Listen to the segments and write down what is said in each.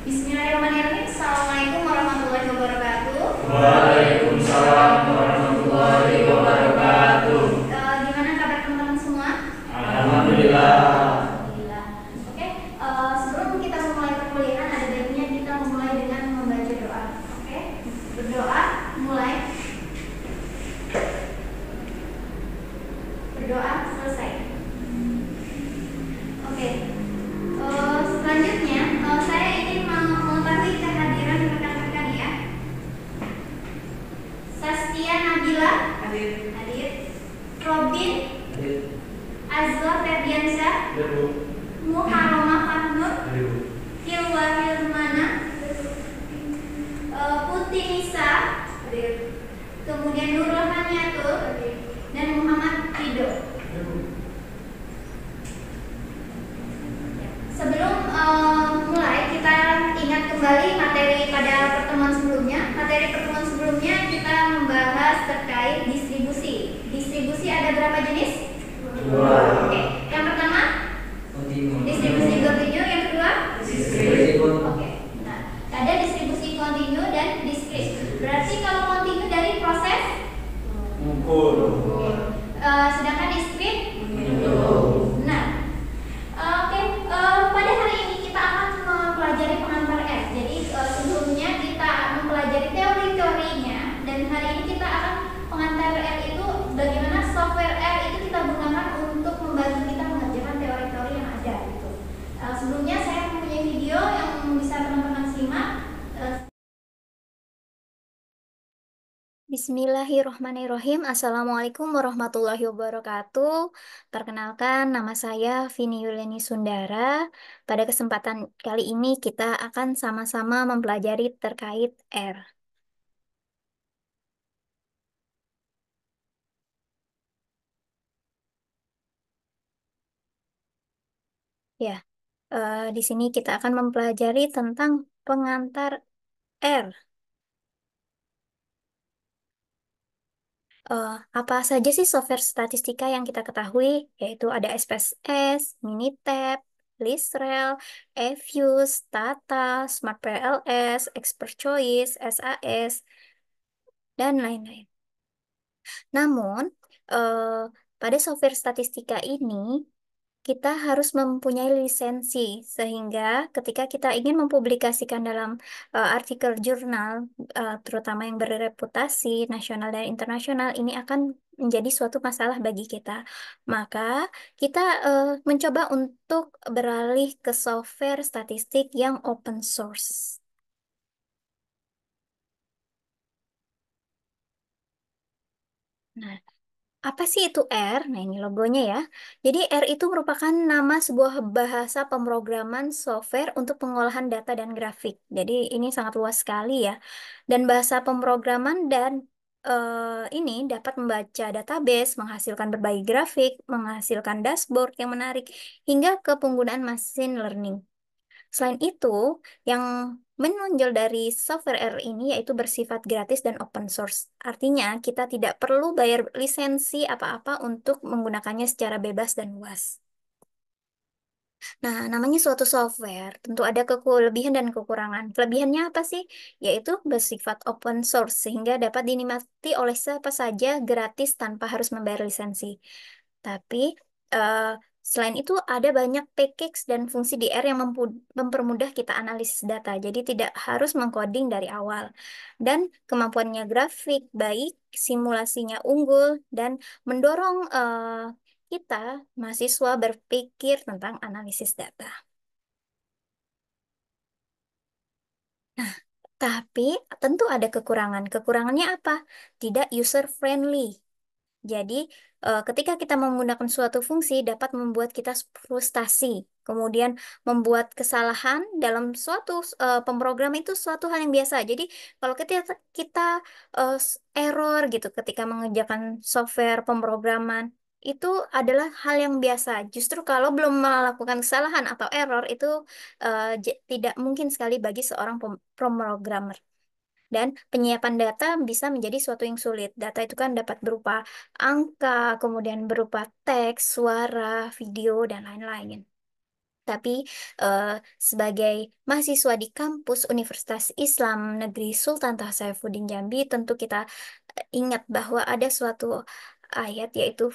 Bismillahirrahmanirrahim. Assalamualaikum warahmatullahi wabarakatuh. Waalaikumsalam warahmatullahi wabarakatuh. Gimana kabar teman-teman semua? Alhamdulillah. Alhamdulillah. Oke, sebelum kita memulai perkuliahan, ada baiknya kita memulai dengan membaca doa. Oke, berdoa, mulai. Berdoa, selesai. Oke. Selanjutnya, saya ingin mengetahui kehadiran rekan-rekan ya. Sastia Nabila Hadir. hadir. Robin Hadir. Azwa Ferdiansyah, Hadir, Bu. Muharramah Fahnur, Hadir, Bu. Hilwa Hilmana, Putih Nisa, kemudian Nurul Haniatul, dan Muhammad Rido. Hadir, Bu. Sebelum mulai, kita ingat kembali materi pada pertemuan sebelumnya. Materi pertemuan sebelumnya kita membahas terkait distribusi. Distribusi ada berapa jenis? Dua. Oke, yang pertama Kontinu. distribusi kontinu, yang kedua Distribusi. oke. Nah, ada distribusi kontinu dan diskrit. Berarti kalau kontinu dari proses, Mukul. sedangkan diskrit. Menyentuh. Nah, oke. Pada hari ini kita akan mempelajari pengantar R. Jadi sebelumnya kita mempelajari teori-teorinya, dan hari ini kita akan pengantar R itu bagaimana software R itu kita gunakan untuk membantu kita mengerjakan teori-teori yang ada gitu. Sebelumnya saya mempunyai video yang bisa teman-teman simak. Bismillahirrahmanirrahim. Assalamualaikum warahmatullahi wabarakatuh. Perkenalkan, nama saya Vini Yuliani Sundara. Pada kesempatan kali ini kita akan sama-sama mempelajari terkait R. Ya, di sini kita akan mempelajari tentang pengantar R. Apa saja sih software statistika yang kita ketahui? Yaitu ada SPSS, Minitab, Listrel, eViews, Tata, Smart PLS, Expert Choice, SAS, dan lain-lain. Namun, pada software statistika ini, kita harus mempunyai lisensi, sehingga ketika kita ingin mempublikasikan dalam artikel jurnal, terutama yang berreputasi nasional dan internasional, ini akan menjadi suatu masalah bagi kita. Maka kita mencoba untuk beralih ke software statistik yang open source. Nah, apa sih itu R? Nah, ini logonya ya. Jadi R itu merupakan nama sebuah bahasa pemrograman software untuk pengolahan data dan grafik. Jadi ini sangat luas sekali ya. Dan bahasa pemrograman dan ini dapat membaca database, menghasilkan berbagai grafik, menghasilkan dashboard yang menarik, hingga ke penggunaan machine learning. Selain itu, yang menonjol dari software R ini yaitu bersifat gratis dan open source. Artinya, kita tidak perlu bayar lisensi apa-apa untuk menggunakannya secara bebas dan luas. Nah, namanya suatu software, tentu ada kelebihan dan kekurangan. Kelebihannya apa sih? Yaitu bersifat open source, sehingga dapat dinikmati oleh siapa saja gratis tanpa harus membayar lisensi. Tapi eh, selain itu ada banyak package dan fungsi di R yang mempermudah kita analisis data. Jadi tidak harus mengcoding dari awal. Dan kemampuannya grafik baik, simulasinya unggul, dan mendorong kita, mahasiswa, berpikir tentang analisis data. Tapi tentu ada kekurangan. Kekurangannya apa? Tidak user friendly. Jadi, ketika kita menggunakan suatu fungsi dapat membuat kita frustasi, kemudian membuat kesalahan dalam suatu pemrograman itu suatu hal yang biasa. Jadi, kalau kita error gitu ketika mengerjakan software pemrograman, itu adalah hal yang biasa. Justru kalau belum melakukan kesalahan atau error itu tidak mungkin sekali bagi seorang pemrogramer. Dan penyiapan data bisa menjadi suatu yang sulit. Data itu kan dapat berupa angka, kemudian berupa teks, suara, video, dan lain-lain. Tapi eh, sebagai mahasiswa di kampus Universitas Islam Negeri Sultan Toha Jambi, tentu kita ingat bahwa ada suatu ayat yaitu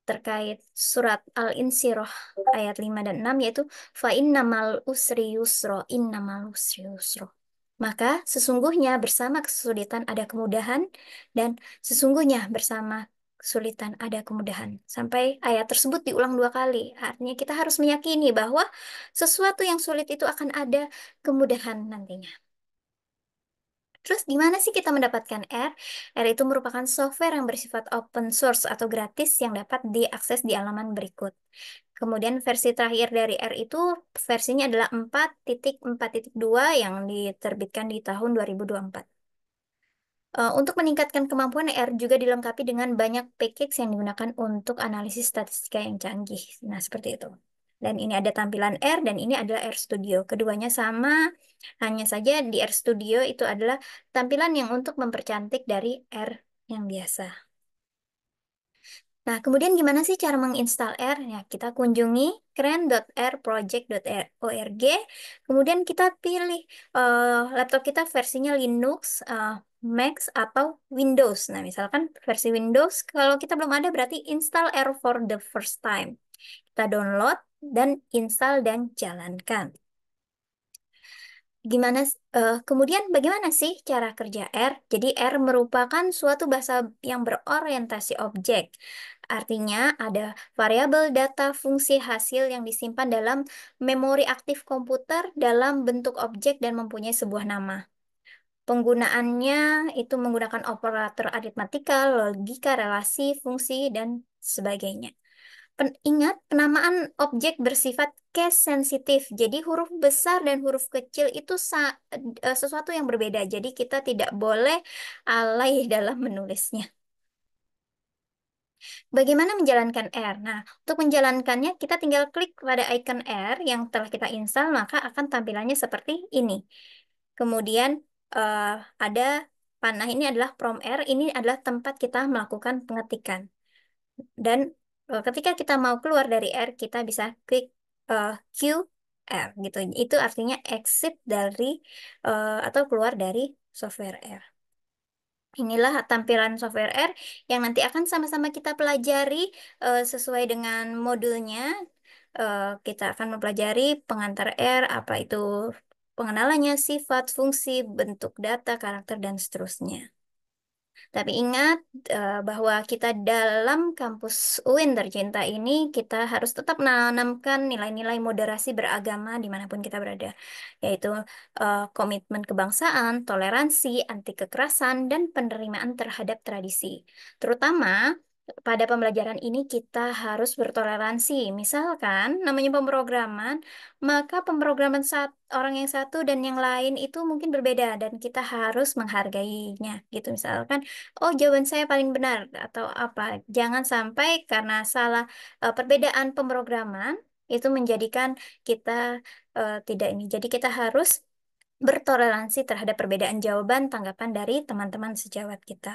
terkait surat Al-Insyirah ayat 5 dan 6 yaitu fa innamal usri yusro innamal usri yusro. Maka sesungguhnya bersama kesulitan ada kemudahan dan sesungguhnya bersama kesulitan ada kemudahan. Sampai ayat tersebut diulang 2 kali. Artinya kita harus meyakini bahwa sesuatu yang sulit itu akan ada kemudahan nantinya. Terus di mana sih kita mendapatkan R? R itu merupakan software yang bersifat open source atau gratis yang dapat diakses di halaman berikut. Kemudian versi terakhir dari R itu versinya adalah 4.4.2 yang diterbitkan di tahun 2024. Untuk meningkatkan kemampuan, R juga dilengkapi dengan banyak package yang digunakan untuk analisis statistika yang canggih. Nah, seperti itu. Dan ini ada tampilan R dan ini adalah R Studio. Keduanya sama, hanya saja di R Studio itu adalah tampilan yang untuk mempercantik dari R yang biasa. Nah, kemudian gimana sih cara menginstal R? Ya, kita kunjungi keren.rproject.org. Kemudian kita pilih laptop kita versinya Linux, Mac, atau Windows. Nah, misalkan versi Windows, kalau kita belum ada berarti install R for the first time. Kita download dan install dan jalankan. Kemudian bagaimana sih cara kerja R? Jadi R merupakan suatu bahasa yang berorientasi objek. Artinya ada variabel data fungsi hasil yang disimpan dalam memori aktif komputer dalam bentuk objek dan mempunyai sebuah nama. Penggunaannya itu menggunakan operator aritmatika, logika, relasi, fungsi, dan sebagainya. Ingat, penamaan objek bersifat case sensitif. Jadi huruf besar dan huruf kecil itu sesuatu yang berbeda. Jadi kita tidak boleh alay dalam menulisnya. Bagaimana menjalankan R? Nah, untuk menjalankannya kita tinggal klik pada icon R yang telah kita install, maka akan tampilannya seperti ini. Kemudian eh, ada panah ini adalah prompt R. Ini adalah tempat kita melakukan pengetikan. Dan ketika kita mau keluar dari R, kita bisa klik Q R gitu. Itu artinya exit dari atau keluar dari software R. Inilah tampilan software R yang nanti akan sama-sama kita pelajari sesuai dengan modulnya. Kita akan mempelajari pengantar R, apa itu pengenalannya, sifat, fungsi, bentuk data, karakter, dan seterusnya. Tapi ingat bahwa kita dalam kampus UIN tercinta ini, kita harus tetap menanamkan nilai-nilai moderasi beragama dimanapun kita berada, yaitu komitmen kebangsaan, toleransi, anti kekerasan, dan penerimaan terhadap tradisi. Terutama pada pembelajaran ini kita harus bertoleransi. Misalkan namanya pemrograman, maka pemrograman orang yang satu dan yang lain itu mungkin berbeda dan kita harus menghargainya gitu. Misalkan oh jawaban saya paling benar atau apa. Jangan sampai karena salah perbedaan pemrograman itu menjadikan kita tidak ini. Jadi kita harus bertoleransi terhadap perbedaan jawaban tanggapan dari teman-teman sejawat kita.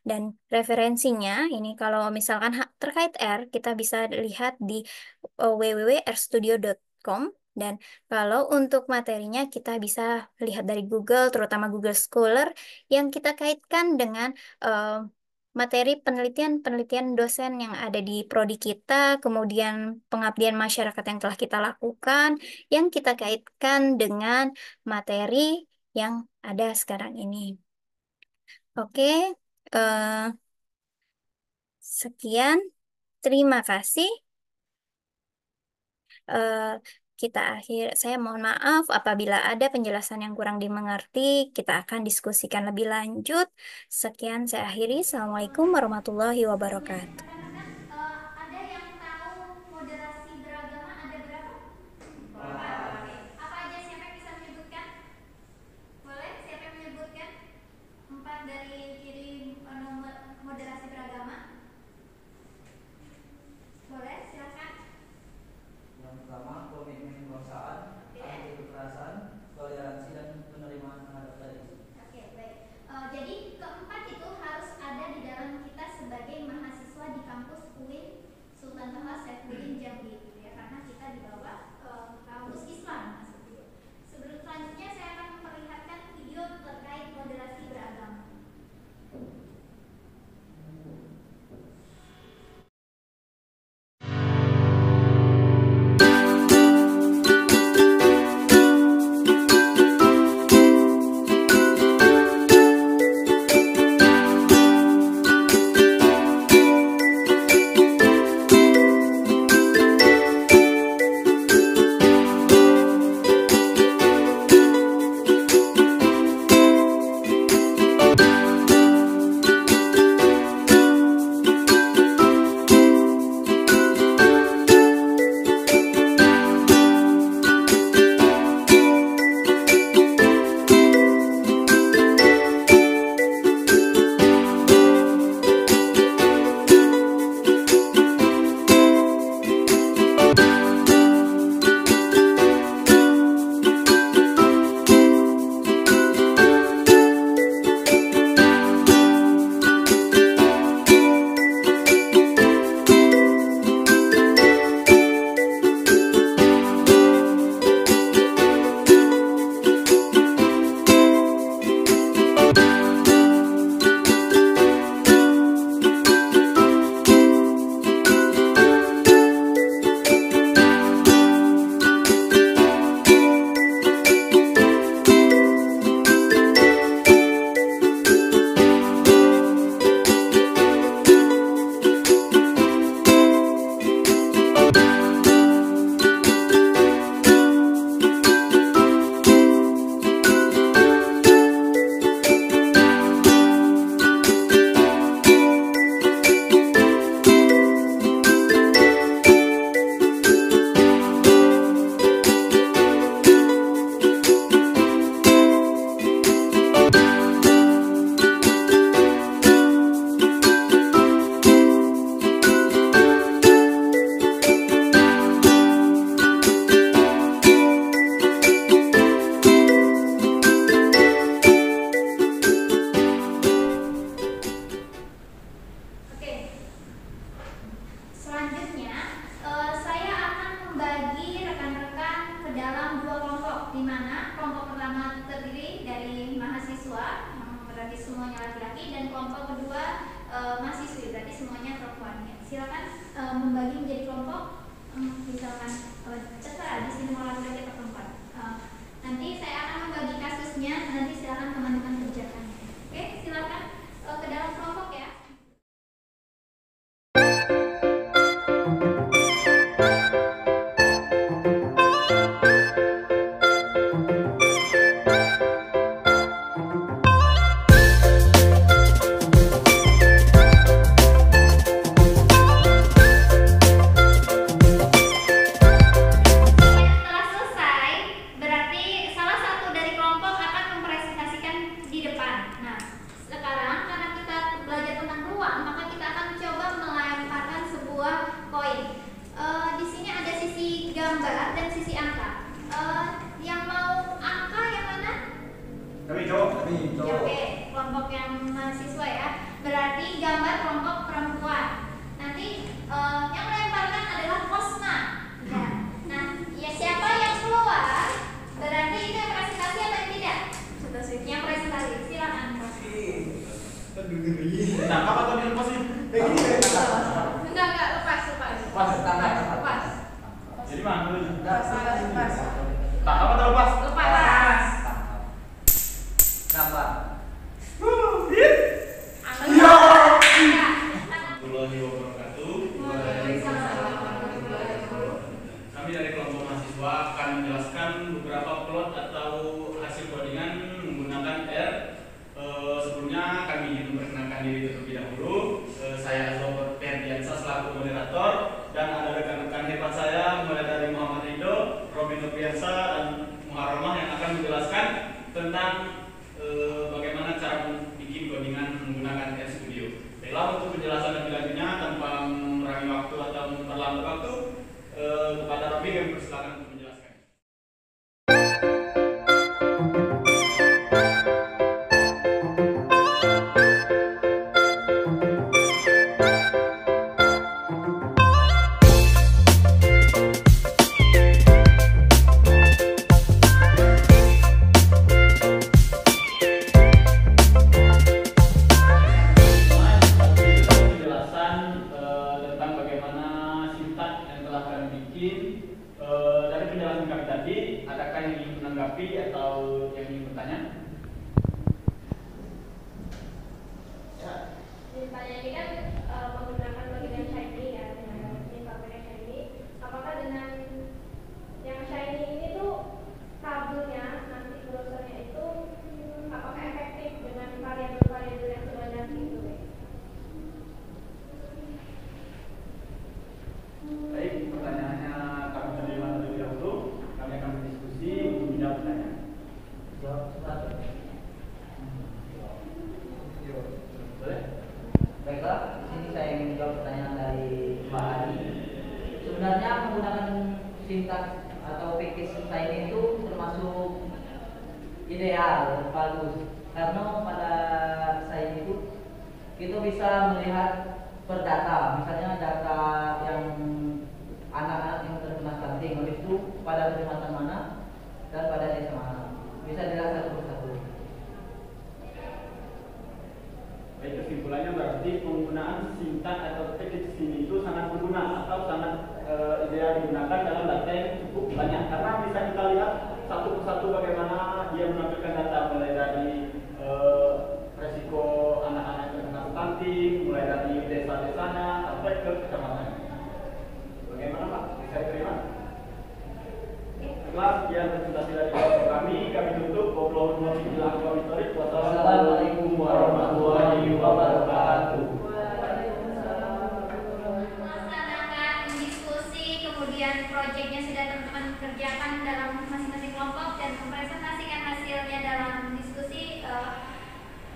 Dan referensinya ini kalau misalkan terkait R kita bisa lihat di www.rstudio.com. Dan kalau untuk materinya kita bisa lihat dari Google, terutama Google Scholar, yang kita kaitkan dengan eh, materi penelitian-penelitian dosen yang ada di prodi kita, kemudian pengabdian masyarakat yang telah kita lakukan, yang kita kaitkan dengan materi yang ada sekarang ini. Oke, sekian. Terima kasih. Eh, saya mohon maaf apabila ada penjelasan yang kurang dimengerti. Kita akan diskusikan lebih lanjut. Sekian saya akhiri. Assalamualaikum warahmatullahi wabarakatuh. Rekan-rekan, ada yang tahu moderasi beragama ada berapa? Empat. Apa aja, siapa yang bisa menyebutkan? Boleh, siapa yang menyebutkan? Empat dari ciri nomor moderasi beragama. Boleh, silakan. Yang pertama, komitmen kebangsaan, anti kekerasan, toleransi, dan penerimaan terhadap tradisi. Oke, baik. Jadi keempat itu harus ada di dalam kita sebagai mahasiswa di kampus UIN Sultan Toha Saifuddin Jambi, gitu ya, karena kita di bawah kampus Islam. Sebelum selanjutnya saya akan memperlihatkan video terkait moderasi beragama. Warahmatullahi wabarakatuh. Baiklah, untuk penjelasan lebih lanjutnya tanpa mengurangi waktu atau memperlambat waktu, kepada Robi kami persilakan untuk menjelaskan. Dari penjelasan kami tadi, adakah yang ingin menanggapi atau yang ingin bertanya? Ya. Misalnya ini kan menggunakan bagian shiny ya, dengan ini pakai shiny. Apakah dengan yang shiny ini tuh kabelnya nanti browsernya itu apakah efektif dengan variabel-variabel yang sebanyak itu? Baik, pertanyaannya kami terima terlebih dahulu. Kami akan berdiskusi untuk menjawab pertanyaan. Jawab cepat. Boleh? Baiklah, di sini saya ingin menjawab pertanyaan dari Mbak Adi. Sebenarnya menggunakan sintaks atau package sign itu termasuk ideal, bagus. Karena pada sign itu kita bisa melihat per data, misalnya data yang anak-anak yang terkena stunting, habis itu pada kecamatan mana dan pada desa mana, bisa dilihat satu persatu. Baik, kesimpulannya berarti penggunaan sintak atau package sini itu sangat berguna atau sangat ideal digunakan dalam data yang cukup banyak, karena bisa kita lihat satu persatu bagaimana dia menampilkan data, mulai dari resiko anak-anak yang terkena stunting, mulai dari desa-desanya sampai ke kecamatan. Bagaimana Pak? Bisa diterima? Setelah sekian presentasi dari kami tutup. Wassalamualaikum warahmatullahi wabarakatuh. Melaksanakan diskusi, kemudian proyeknya sudah teman-teman kerjakan dalam masing-masing kelompok dan mempresentasikan hasilnya dalam diskusi.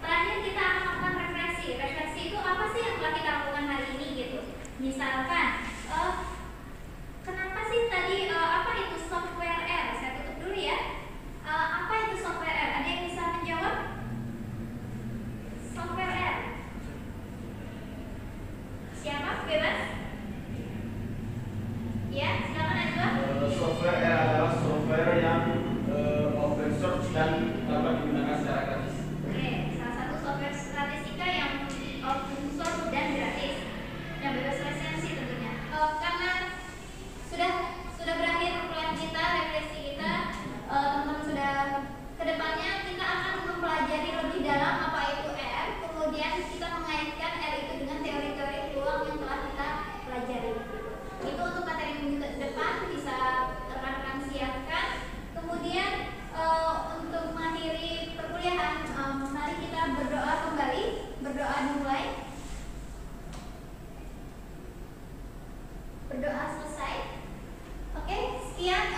Terakhir kita akan melakukan refleksi. Refleksi itu apa sih yang telah kita lakukan hari ini gitu. Misalkan, kenapa sih tadi apa itu software R? Saya tutup dulu ya. Apa itu software R? Ada yang bisa menjawab? Software R. Siapa? Bebas? Ya, silakan Najwa. Software adalah software yang open source dan dapat digunakan secara gratis. Oke, salah satu software statistika yang open source dan gratis, yang bebas lisensi tentunya. Karena sudah berakhir perkuliahan kita, refleksi kita, teman-teman sudah kedepannya kita akan mempelajari lebih dalam apa itu R, kemudian kita mengaitkan R itu dengan teori-teori peluang yang telah kita pelajari. Itu untuk materi minggu ke depan bisa rekan-rekan siapkan. Kemudian untuk mengakhiri perkuliahan, mari kita berdoa kembali, berdoa dimulai. Berdoa selesai. Oke, sekian